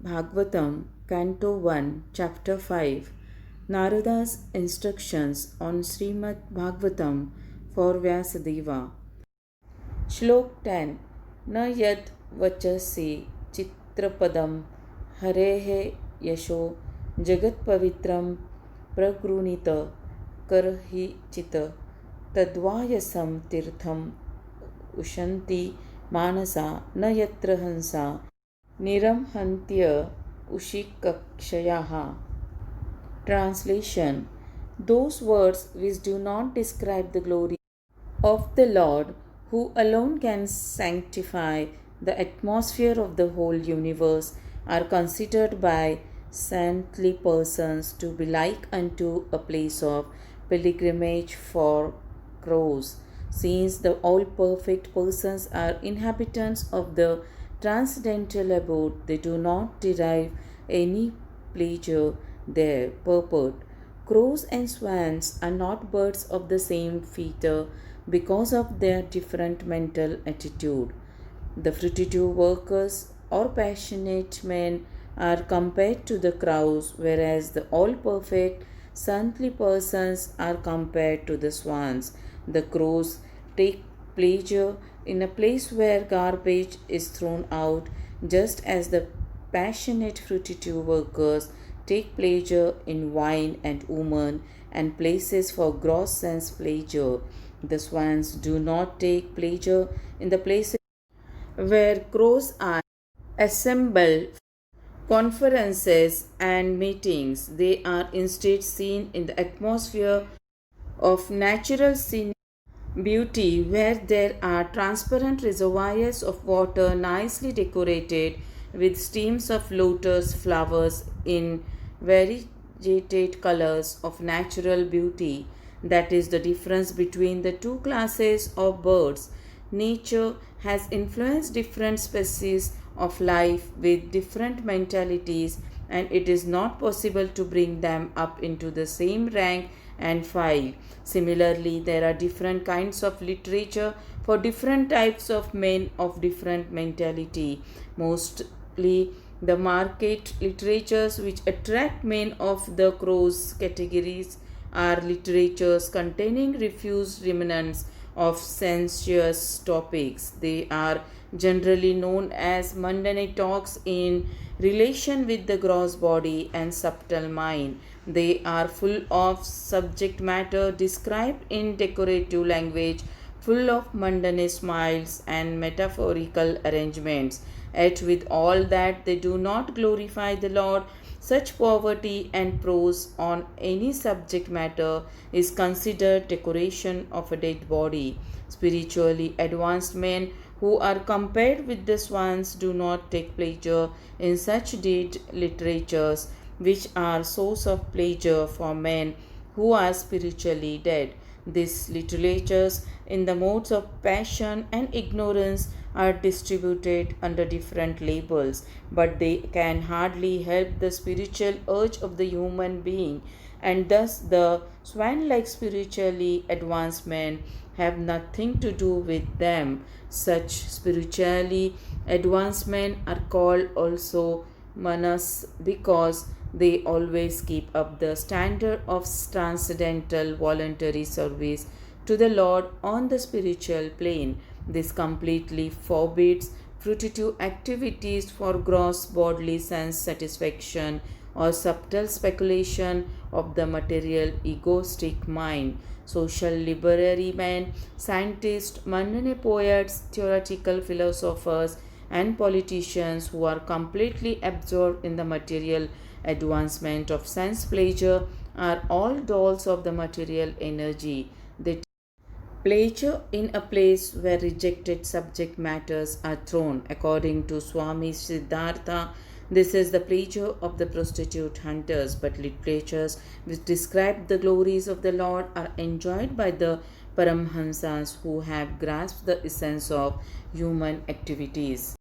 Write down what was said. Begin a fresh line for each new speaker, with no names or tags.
Bhagavatam, Canto 1, Chapter 5 Narada's instructions on Srimad Bhagavatam for Vyasadeva. Shlok 10 न यद वचसि चित्रपदम हरेः यशो जगत्पवित्रं प्रगृणीत करहि चित तद्वायसं तीर्थम उशन्ति मानसा न यत्र हंसा निरमहन्त्य उशिकक्षयाः. Translation. Those words which do not describe the glory of the Lord, who alone can sanctify the atmosphere of the whole universe, are considered by saintly persons to be like unto a place of pilgrimage for crows. Since the all perfect persons are inhabitants of the transcendental abode, they do not derive any pleasure there. Purport. Crows and swans are not birds of the same feather because of their different mental attitude. The fruitive workers or passionate men are compared to the crows, whereas the all perfect saintly persons are compared to the swans. The crows take pleasure in a place where garbage is thrown out, just as the passionate fruitive workers take pleasure in wine and women and places for gross sense pleasure. The swans do not take pleasure in the places where crows are assembled conferences and meetings. They are instead seen in the atmosphere of natural scenic beauty, where there are transparent reservoirs of water nicely decorated with steams of lotus flowers in variegated colors of natural beauty. That is the difference between the two classes of birds. Nature has influenced different species of life with different mentalities, and it is not possible to bring them up into the same rank and file. Similarly, there are different kinds of literature for different types of men of different mentality. Mostly, the market literatures which attract men of the crows categories are literatures containing refuse remnants of sensuous topics. They are generally known as mundane talks in relation with the gross body and subtle mind. They are full of subject matter described in decorative language, full of mundane smiles and metaphorical arrangements. Yet, with all that, they do not glorify the Lord. Such poverty and prose on any subject matter is considered decoration of a dead body. Spiritually advanced men who are compared with the swans do not take pleasure in such dead literatures, which are source of pleasure for men who are spiritually dead. These literatures, in the modes of passion and ignorance, are distributed under different labels, but they can hardly help the spiritual urge of the human being, and thus the swan like spiritually advanced men have nothing to do with them. Such spiritually advanced men are called also manas because they always keep up the standard of transcendental voluntary service to the Lord on the spiritual plane. This completely forbids fruitive activities for gross bodily sense satisfaction or subtle speculation of the material egoistic mind. Social literary men, scientists, mundane poets, theoretical philosophers, and politicians who are completely absorbed in the material advancement of sense pleasure are all dolls of the material energy. They pleasure in a place where rejected subject matters are thrown. According to Swami Siddhartha, this is the pleasure of the prostitute hunters, but literatures which describe the glories of the Lord are enjoyed by the Paramhamsas who have grasped the essence of human activities.